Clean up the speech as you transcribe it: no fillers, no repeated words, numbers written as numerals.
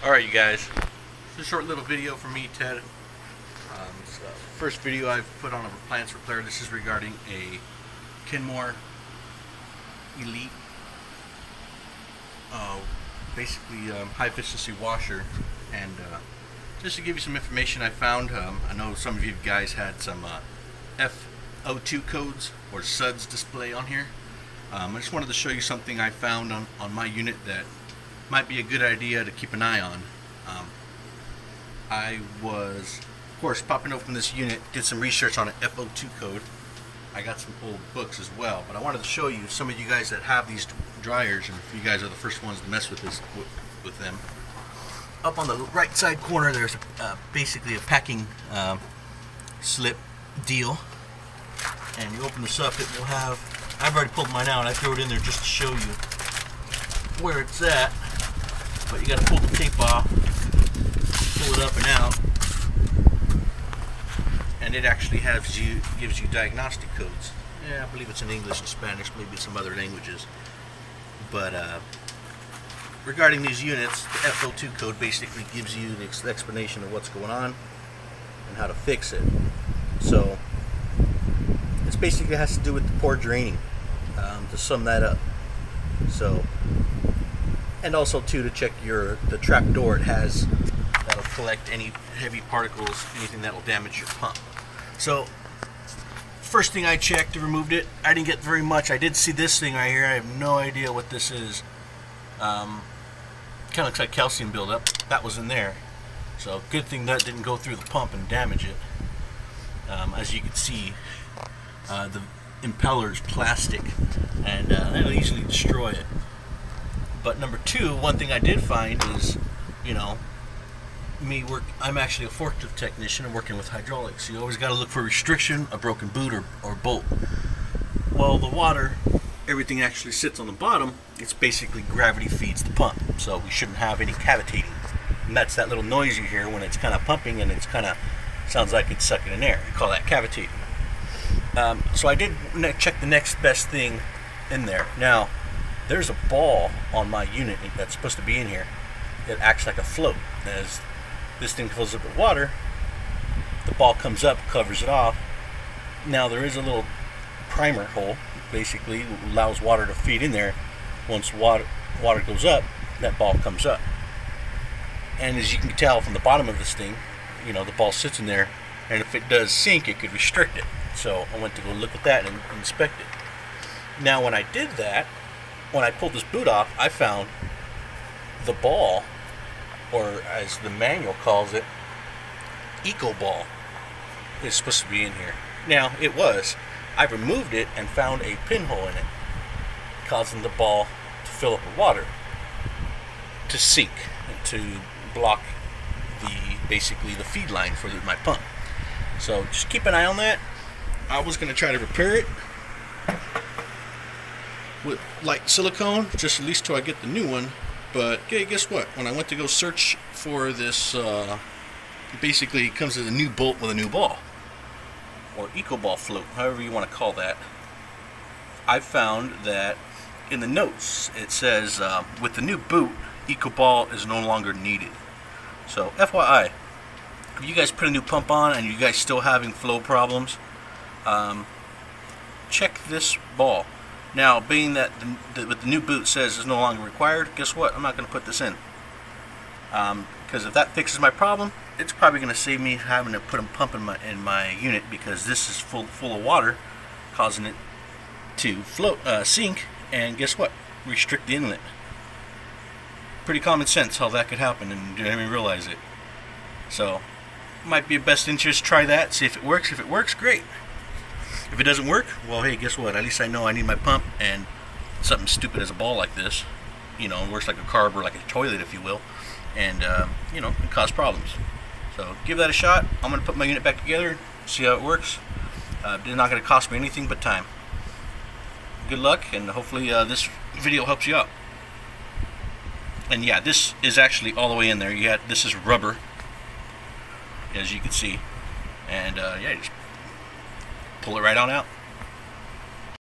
Alright you guys, it's a short little video from me, Ted. It's the first video I've put on a appliance repair. This is regarding a Kenmore Elite, basically high efficiency washer. And just to give you some information I found, I know some of you guys had some F-02 codes or SUDs display on here. I just wanted to show you something I found on my unit that might be a good idea to keep an eye on. I was, of course, popping open this unit, did some research on an F-02 code. I got some old books as well, but I wanted to show you some of you guys that have these dryers, and if you guys are the first ones to mess with this with them. Up on the right side corner, there's basically a packing slip deal, and you open this up, it will have. I've already pulled mine out. I throw it in there just to show you where it's at. But you got to pull the tape off, pull it up and out, and it actually gives you diagnostic codes. Yeah, I believe it's in English and Spanish, maybe some other languages. But regarding these units, the F-02 code basically gives you the explanation of what's going on and how to fix it. So this basically has to do with the poor draining, to sum that up. So, and also too, to check the trap door it has, that'll collect any heavy particles, anything that'll damage your pump. So first thing I checked, removed it. I didn't get very much. I did see this thing right here. I have no idea what this is. Kind of looks like calcium buildup. That was in there. So good thing that didn't go through the pump and damage it. As you can see, the impeller is plastic, and it'll easily destroy it. But number two, one thing I did find is, I'm actually a forklift technician. I'm working with hydraulics. You always got to look for restriction, a broken boot, or bolt. Well, the water, everything actually sits on the bottom. It's basically gravity feeds the pump, so we shouldn't have any cavitating. And that's that little noise you hear when it's kind of pumping and it's kind of sounds like it's sucking in air. We call that cavitating. So I did check the next best thing in there. Now, there's a ball on my unit that's supposed to be in here. It acts like a float. As this thing fills up with water, the ball comes up, covers it off. Now there is a little primer hole, basically allows water to feed in there. Once water goes up, that ball comes up. And as you can tell from the bottom of this thing, the ball sits in there, and if it does sink, it could restrict it. So I went to go look at that and inspect it. Now when I did that, when I pulled this boot off, I found the ball, or as the manual calls it, eco ball, is supposed to be in here. Now it was. I removed it and found a pinhole in it, causing the ball to fill up with water, to sink, and to block basically the feed line for my pump. So just keep an eye on that. I was going to try to repair it with light silicone, just at least till I get the new one. But hey, guess what? When I went to go search for this, basically it comes as a new bolt with a new ball, or eco ball float, however you want to call that. I found that in the notes it says with the new boot, eco ball is no longer needed. So FYI, if you guys put a new pump on and you guys still having flow problems, check this ball. Now, being that with the new boot says it's no longer required, guess what? I'm not going to put this in. Because if that fixes my problem, it's probably going to save me having to put a pump in my unit, because this is full of water, causing it to float, sink, and guess what? Restrict the inlet. Pretty common sense how that could happen, and didn't even realize it. So, might be of best interest. Try that, see if it works. If it works, great. If it doesn't work, well, hey, guess what? At least I know I need my pump, and something stupid as a ball like this, works like a carb or like a toilet, if you will, and can cause problems. So give that a shot. I'm going to put my unit back together, see how it works. It's not going to cost me anything but time. Good luck, and hopefully this video helps you out. And yeah, this is actually all the way in there. This is rubber, as you can see, and yeah, just pull it right on out.